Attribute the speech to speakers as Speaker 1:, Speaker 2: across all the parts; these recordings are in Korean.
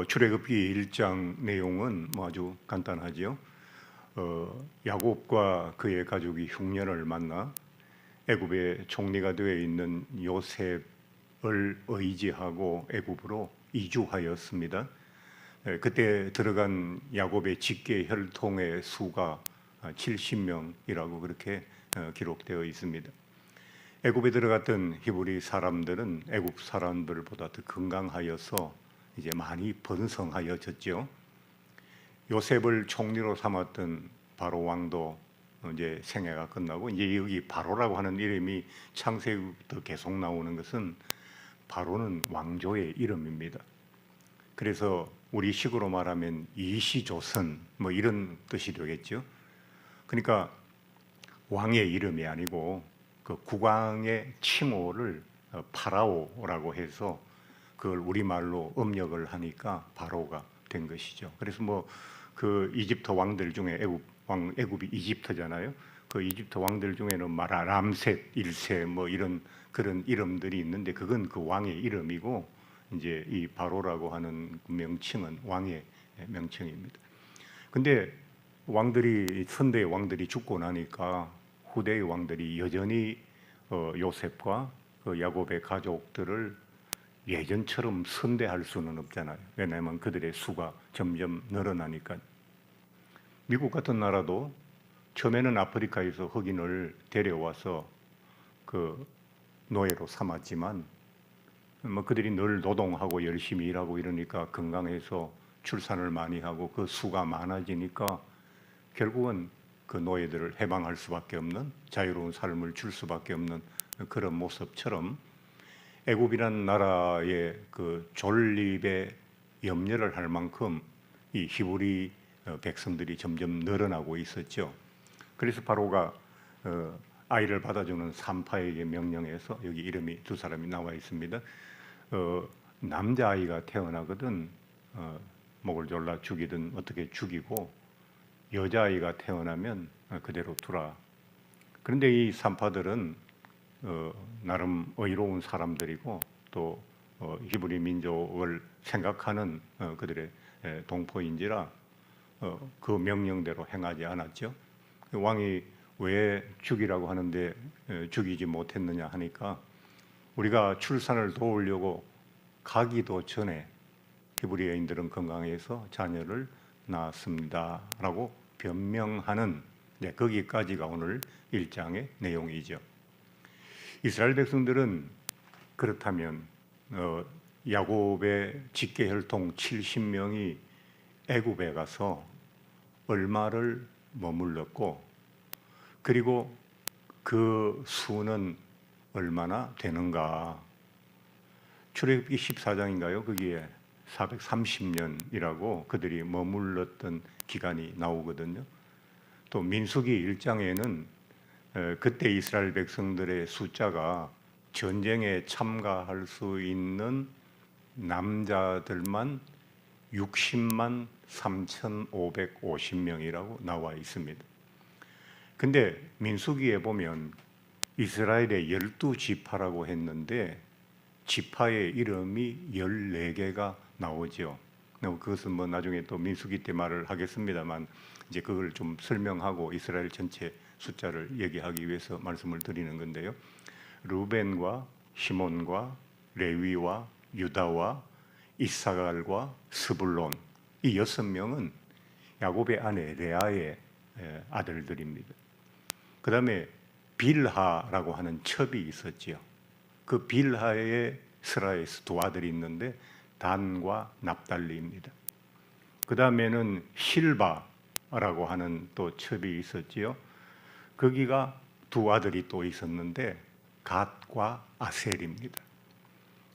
Speaker 1: 출애굽기 1장 내용은 아주 간단하지요. 야곱과 그의 가족이 흉년을 만나 애굽의 총리가 되어 있는 요셉을 의지하고 애굽으로 이주하였습니다. 그때 들어간 야곱의 직계 혈통의 수가 70명이라고 그렇게 기록되어 있습니다. 애굽에 들어갔던 히브리 사람들은 애굽 사람들보다 더 건강하여서 이제 많이 번성하여졌죠. 요셉을 총리로 삼았던 바로 왕도 이제 생애가 끝나고, 이제 여기 바로라고 하는 이름이 창세기부터 계속 나오는 것은 바로는 왕조의 이름입니다. 그래서 우리 식으로 말하면 이시조선 이런 뜻이 되겠죠. 그러니까 왕의 이름이 아니고 그 국왕의 칭호를 파라오라고 해서 그걸 우리말로 음력을 하니까 바로가 된 것이죠. 그래서 그 이집트 왕들 중에 애굽이 이집트잖아요. 그 이집트 왕들 중에는 람셋 1세 이런 그런 이름들이 있는데, 그건 그 왕의 이름이고, 이제 이 바로라고 하는 명칭은 왕의 명칭입니다. 근데 선대의 왕들이 죽고 나니까 후대의 왕들이 여전히 요셉과 그 야곱의 가족들을 예전처럼 선대할 수는 없잖아요. 왜냐하면 그들의 수가 점점 늘어나니까. 미국 같은 나라도 처음에는 아프리카에서 흑인을 데려와서 그 노예로 삼았지만, 그들이 늘 노동하고 열심히 일하고 이러니까 건강해서 출산을 많이 하고 그 수가 많아지니까 결국은 그 노예들을 해방할 수밖에 없는, 자유로운 삶을 줄 수밖에 없는 그런 모습처럼, 애굽이라는 나라의 그 존립에 염려를 할 만큼 이 히브리 백성들이 점점 늘어나고 있었죠. 그래서 바로가 아이를 받아주는 산파에게 명령해서, 여기 이름이 두 사람이 나와 있습니다. 남자아이가 태어나거든 목을 졸라 죽이든 어떻게 죽이고, 여자아이가 태어나면 그대로 두라. 그런데 이 산파들은 나름 의로운 사람들이고, 또 히브리 민족을 생각하는 그들의 동포인지라 그 명령대로 행하지 않았죠. 왕이 왜 죽이라고 하는데 죽이지 못했느냐 하니까, 우리가 출산을 도우려고 가기도 전에 히브리 여인들은 건강해서 자녀를 낳았습니다 라고 변명하는, 거기까지가 오늘 1장의 내용이죠. 이스라엘 백성들은 그렇다면 야곱의 직계 혈통 70명이 애굽에 가서 얼마를 머물렀고, 그리고 그 수는 얼마나 되는가. 출애굽기 14장인가요? 거기에 430년이라고 그들이 머물렀던 기간이 나오거든요. 또 민수기 1장에는 그때 이스라엘 백성들의 숫자가 전쟁에 참가할 수 있는 남자들만 60만 3,550명이라고 나와 있습니다. 근데 민수기에 보면 이스라엘의 12지파라고 했는데 지파의 이름이 14개가 나오죠. 그것은 나중에 또 민수기 때 말을 하겠습니다만, 이제 그걸 좀 설명하고 이스라엘 전체 숫자를 얘기하기 위해서 말씀을 드리는 건데요. 루벤과 시몬과 레위와 유다와 이사갈과 스불론, 이 6명은 야곱의 아내 레아의 아들들입니다. 그 다음에 빌하라고 하는 첩이 있었지요. 그 빌하의 스라에서 두 아들이 있는데 단과 납달리입니다. 그 다음에는 실바라고 하는 또 첩이 있었지요. 거기가 두 아들이 또 있었는데 갓과 아셀입니다.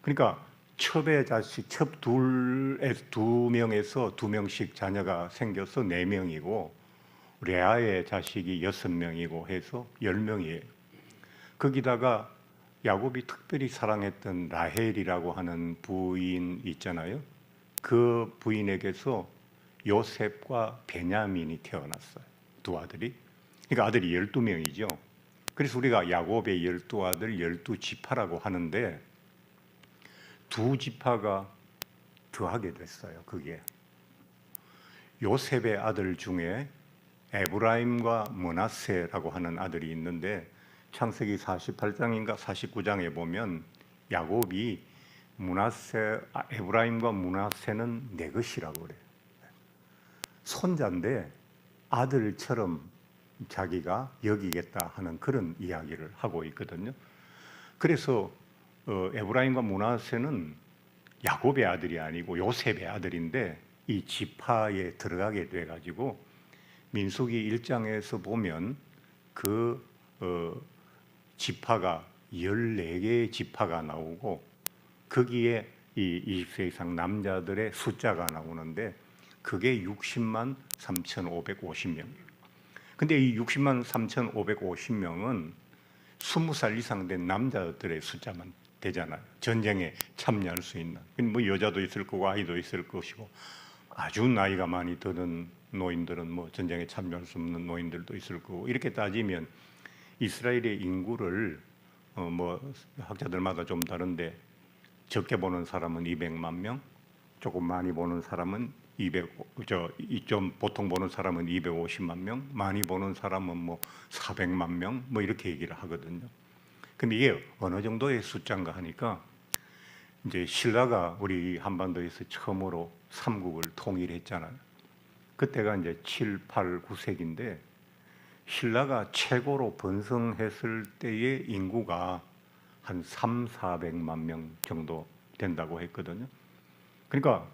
Speaker 1: 그러니까 첩의 자식, 첩 두 명에서 2명씩 자녀가 생겨서 4명이고, 레아의 자식이 6명이고 해서 10명이에요. 거기다가 야곱이 특별히 사랑했던 라헬이라고 하는 부인 있잖아요. 그 부인에게서 요셉과 베냐민이 태어났어요. 두 아들이. 그러니까 아들이 12명이죠. 그래서 우리가 야곱의 12아들 12지파라고 하는데, 두 지파가 더하게 됐어요. 그게 요셉의 아들 중에 에브라임과 므낫세라고 하는 아들이 있는데 창세기 48장인가 49장에 보면 야곱이 에브라임과 므낫세는 내 것이라고 그래요. 손자인데 아들처럼 자기가 여기겠다 하는 그런 이야기를 하고 있거든요. 그래서 에브라임과 므낫세는 야곱의 아들이 아니고 요셉의 아들인데 이 지파에 들어가게 돼가지고 민수기 1장에서 보면 그 지파가 14개의 지파가 나오고 거기에 이 20세 이상 남자들의 숫자가 나오는데 그게 60만 3,550명이에요. 근데 이 60만 3,550명은 20살 이상 된 남자들의 숫자만 되잖아요. 전쟁에 참여할 수 있는. 뭐 여자도 있을 거고 아이도 있을 것이고 아주 나이가 많이 드는 노인들은 뭐 전쟁에 참여할 수 없는 노인들도 있을 거고 이렇게 따지면 이스라엘의 인구를 뭐 학자들마다 좀 다른데 적게 보는 사람은 200만 명, 조금 많이 보는 사람은 좀 보통 보는 사람은 250만 명, 많이 보는 사람은 뭐 400만 명, 뭐 이렇게 얘기를 하거든요. 근데 이게 어느 정도의 숫자인가 하니까 이제 신라가 우리 한반도에서 처음으로 삼국을 통일했잖아요. 그때가 이제 7, 8, 9세기인데 신라가 최고로 번성했을 때의 인구가 한 3, 400만 명 정도 된다고 했거든요. 그러니까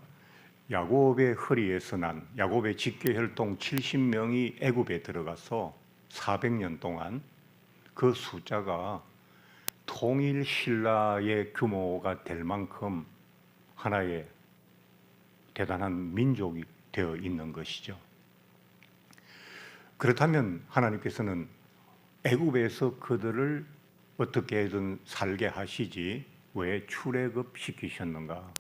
Speaker 1: 야곱의 허리에서 난 야곱의 직계혈통 70명이 애굽에 들어가서 400년 동안 그 숫자가 통일 신라의 규모가 될 만큼 하나의 대단한 민족이 되어 있는 것이죠. 그렇다면 하나님께서는 애굽에서 그들을 어떻게든 살게 하시지 왜 출애굽 시키셨는가?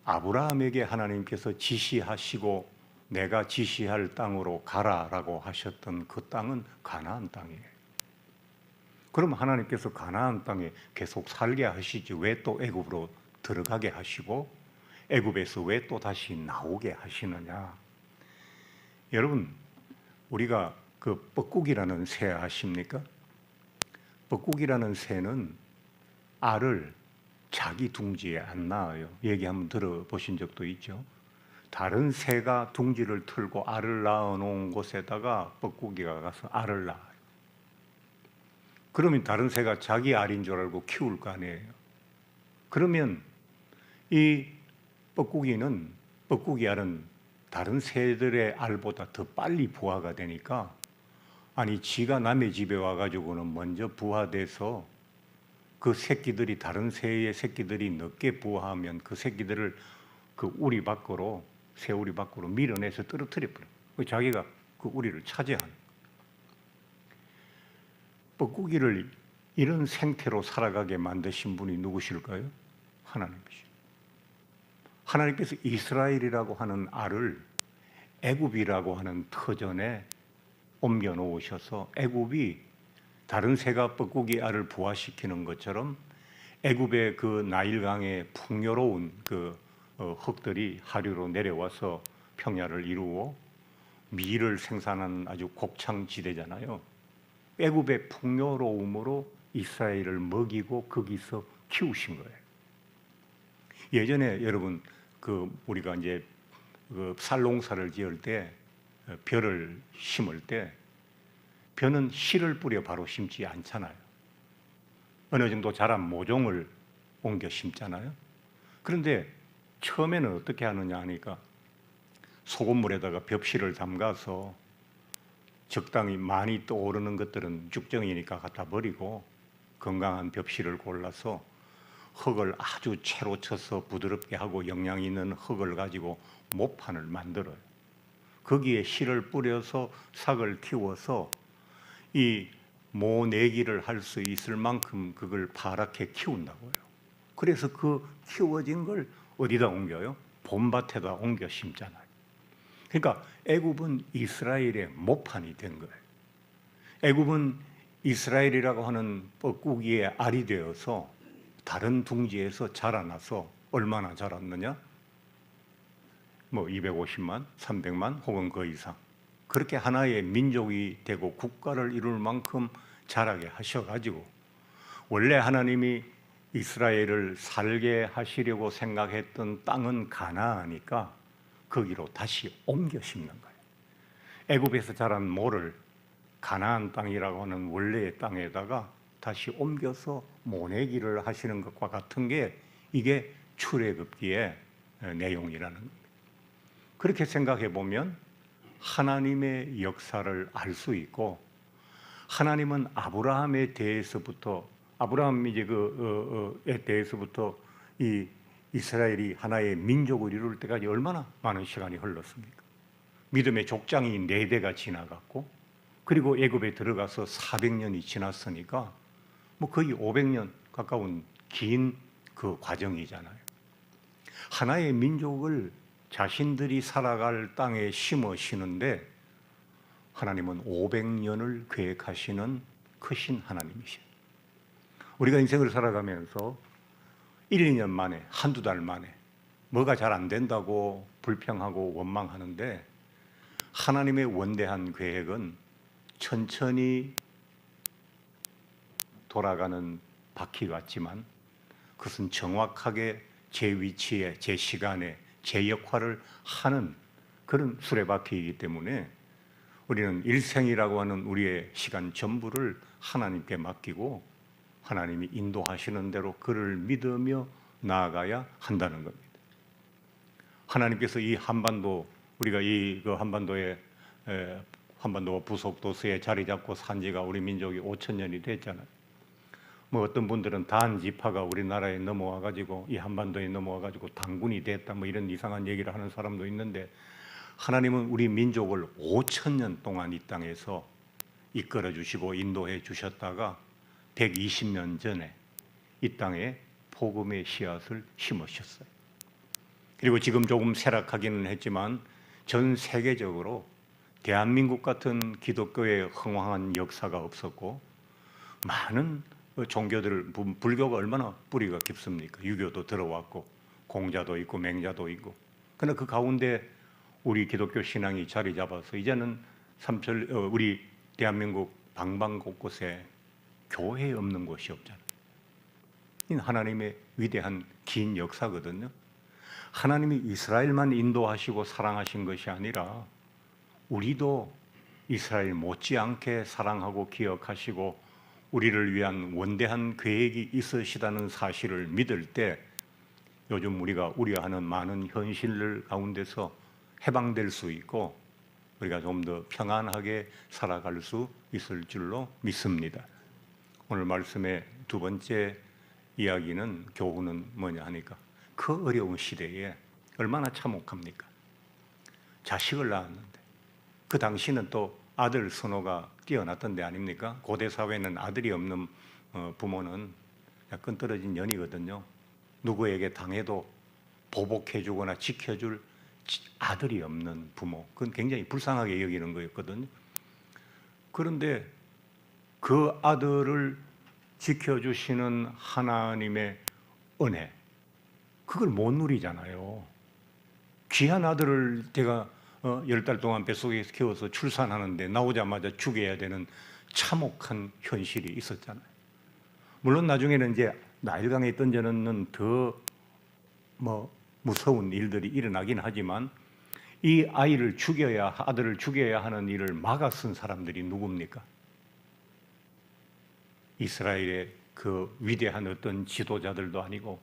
Speaker 1: 아브라함에게 하나님께서 지시하시고 내가 지시할 땅으로 가라라고 하셨던 그 땅은 가나안 땅이에요. 그럼 하나님께서 가나안 땅에 계속 살게 하시지 왜 또 애굽으로 들어가게 하시고 애굽에서 왜 또 다시 나오게 하시느냐? 여러분, 우리가 그 뻐꾸기라는 새 아십니까? 뻐꾸기라는 새는 알을 자기 둥지에 안 낳아요. 얘기 한번 들어보신 적도 있죠. 다른 새가 둥지를 틀고 알을 낳아놓은 곳에다가 뻐꾸기가 가서 알을 낳아요. 그러면 다른 새가 자기 알인 줄 알고 키울 거 아니에요. 그러면 이 뻐꾸기 알은 다른 새들의 알보다 더 빨리 부화가 되니까 아니 지가 남의 집에 와가지고는 먼저 부화돼서 그 새끼들이 다른 새의 새끼들이 늦게 부화하면 그 새끼들을 그 우리 밖으로 새 우리 밖으로 밀어내서 떨어뜨려 버려요. 자기가 그 우리를 차지하는. 뻐꾸기를 이런 생태로 살아가게 만드신 분이 누구실까요? 하나님이시죠. 하나님께서 이스라엘이라고 하는 알을 애굽이라고 하는 터전에 옮겨 놓으셔서 애굽이 다른 새가 뻐꾸기 알을 부화시키는 것처럼 애굽의 그 나일강의 풍요로운 그 흙들이 하류로 내려와서 평야를 이루어 밀을 생산하는 아주 곡창지대잖아요. 애굽의 풍요로움으로 이스라엘을 먹이고 거기서 키우신 거예요. 예전에 여러분 우리가 이제 쌀 농사를 지을 때 벼를 심을 때 벼는 씨를 뿌려 바로 심지 않잖아요. 어느 정도 자란 모종을 옮겨 심잖아요. 그런데 처음에는 어떻게 하느냐 하니까 소금물에다가 벽씨를 담가서 적당히 많이 떠오르는 것들은 죽정이니까 갖다 버리고 건강한 벽씨를 골라서 흙을 아주 채로 쳐서 부드럽게 하고 영양 있는 흙을 가지고 모판을 만들어요. 거기에 씨를 뿌려서 삭을 키워서 이 모내기를 할 수 있을 만큼 그걸 파랗게 키운다고요. 그래서 그 키워진 걸 어디다 옮겨요? 봄밭에다 옮겨 심잖아요. 그러니까 애굽은 이스라엘의 모판이 된 거예요. 애굽은 이스라엘이라고 하는 뻐꾸기의 알이 되어서 다른 둥지에서 자라나서 얼마나 자랐느냐? 뭐 250만, 300만 혹은 그 이상. 그렇게 하나의 민족이 되고 국가를 이룰 만큼 자라게 하셔가지고 원래 하나님이 이스라엘을 살게 하시려고 생각했던 땅은 가나안이니까 거기로 다시 옮겨 심는 거예요. 애굽에서 자란 모를 가나안 땅이라고 하는 원래의 땅에다가 다시 옮겨서 모내기를 하시는 것과 같은 게 이게 출애굽기의 내용이라는 겁니다. 그렇게 생각해 보면 하나님의 역사를 알 수 있고, 하나님은 아브라함에 대해서부터 이 이스라엘이 하나의 민족을 이룰 때까지 얼마나 많은 시간이 흘렀습니까? 믿음의 족장이 4대가 지나갔고, 그리고 애굽에 들어가서 400년이 지났으니까 뭐 거의 500년 가까운 긴 그 과정이잖아요. 하나의 민족을 자신들이 살아갈 땅에 심으시는데 하나님은 500년을 계획하시는 크신 하나님이시에요. 우리가 인생을 살아가면서 1, 2년 만에, 한두 달 만에 뭐가 잘 안 된다고 불평하고 원망하는데 하나님의 원대한 계획은 천천히 돌아가는 바퀴 같지만 그것은 정확하게 제 위치에, 제 시간에, 제 역할을 하는 그런 수레바퀴이기 때문에 우리는 일생이라고 하는 우리의 시간 전부를 하나님께 맡기고 하나님이 인도하시는 대로 그를 믿으며 나아가야 한다는 겁니다. 하나님께서 이 한반도, 우리가 한반도가 부속도서에 자리 잡고 산 지가 우리 민족이 5,000년이 됐잖아요. 뭐 어떤 분들은 단 지파가 우리나라에 넘어와 가지고 이 한반도에 넘어와 가지고 당군이 됐다 뭐 이런 이상한 얘기를 하는 사람도 있는데, 하나님은 우리 민족을 5,000년 동안 이 땅에서 이끌어 주시고 인도해 주셨다가 120년 전에 이 땅에 복음의 씨앗을 심으셨어요. 그리고 지금 조금 쇠락하기는 했지만 전 세계적으로 대한민국 같은 기독교의 흥황한 역사가 없었고, 많은 종교들, 불교가 얼마나 뿌리가 깊습니까? 유교도 들어왔고 공자도 있고 맹자도 있고. 그러나 그 가운데 우리 기독교 신앙이 자리 잡아서 이제는 우리 대한민국 방방곳곳에 교회 없는 곳이 없잖아요. 이는 하나님의 위대한 긴 역사거든요. 하나님이 이스라엘만 인도하시고 사랑하신 것이 아니라 우리도 이스라엘 못지않게 사랑하고 기억하시고 우리를 위한 원대한 계획이 있으시다는 사실을 믿을 때 요즘 우리가 우려하는 많은 현실 가운데서 해방될 수 있고 우리가 좀 더 평안하게 살아갈 수 있을 줄로 믿습니다. 오늘 말씀의 두 번째 이야기는, 교훈은 뭐냐 하니까 그 어려운 시대에 얼마나 참혹합니까? 자식을 낳았는데 그 당시는 또 아들 선호가 뛰어났던 데 아닙니까? 고대 사회는 아들이 없는 부모는 약간 떨어진 년이거든요. 누구에게 당해도 보복해 주거나 지켜줄 아들이 없는 부모, 그건 굉장히 불쌍하게 여기는 거였거든요. 그런데 그 아들을 지켜주시는 하나님의 은혜, 그걸 못 누리잖아요. 귀한 아들을 제가 10달 동안 뱃속에서 키워서 출산하는데 나오자마자 죽여야 되는 참혹한 현실이 있었잖아요. 물론 나중에는 이제 나일강에 던져넣는 더 무서운 일들이 일어나긴 하지만 이 아들을 죽여야 하는 일을 막아 쓴 사람들이 누굽니까? 이스라엘의 그 위대한 어떤 지도자들도 아니고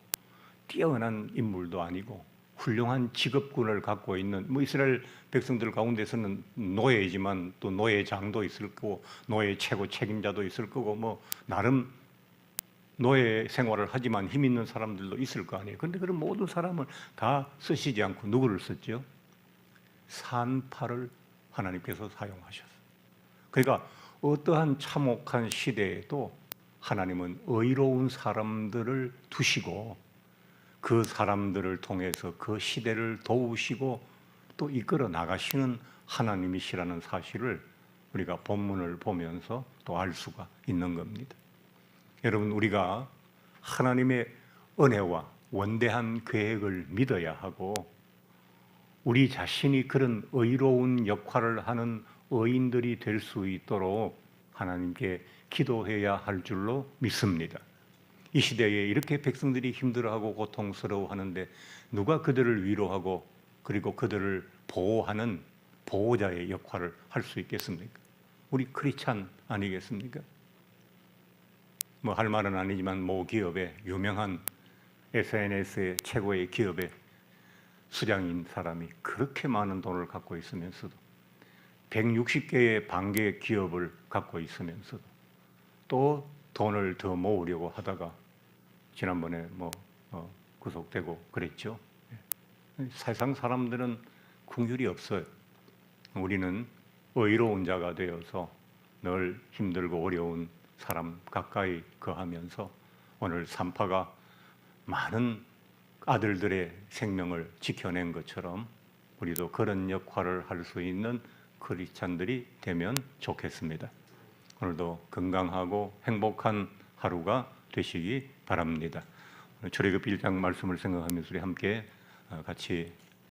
Speaker 1: 뛰어난 인물도 아니고 훌륭한 직업군을 갖고 있는, 이스라엘 백성들 가운데서는 노예이지만 또 노예장도 있을 거고 노예 최고 책임자도 있을 거고 나름 노예 생활을 하지만 힘 있는 사람들도 있을 거 아니에요. 그런데 그런 모든 사람을 다 쓰시지 않고 누구를 썼죠? 산파를 하나님께서 사용하셨어요. 그러니까 어떠한 참혹한 시대에도 하나님은 의로운 사람들을 두시고 그 사람들을 통해서 그 시대를 도우시고 또 이끌어 나가시는 하나님이시라는 사실을 우리가 본문을 보면서 또 알 수가 있는 겁니다. 여러분, 우리가 하나님의 은혜와 원대한 계획을 믿어야 하고 우리 자신이 그런 의로운 역할을 하는 의인들이 될 수 있도록 하나님께 기도해야 할 줄로 믿습니다. 이 시대에 이렇게 백성들이 힘들어하고 고통스러워하는데 누가 그들을 위로하고 그리고 그들을 보호하는 보호자의 역할을 할 수 있겠습니까? 우리 크리스찬 아니겠습니까? 뭐 할 말은 아니지만 모 기업의 유명한 SNS의 최고의 기업의 수장인 사람이 그렇게 많은 돈을 갖고 있으면서도 160개의 반개 기업을 갖고 있으면서도 또 돈을 더 모으려고 하다가 지난번에 구속되고 그랬죠. 세상 사람들은 긍휼이 없어요. 우리는 의로운 자가 되어서 늘 힘들고 어려운 사람 가까이 거하면서 오늘 산파가 많은 아들들의 생명을 지켜낸 것처럼 우리도 그런 역할을 할 수 있는 크리스찬들이 되면 좋겠습니다. 오늘도 건강하고 행복한 하루가 되시기 바랍니다. 출애굽 1장 말씀을 생각하면서 우리 함께 같이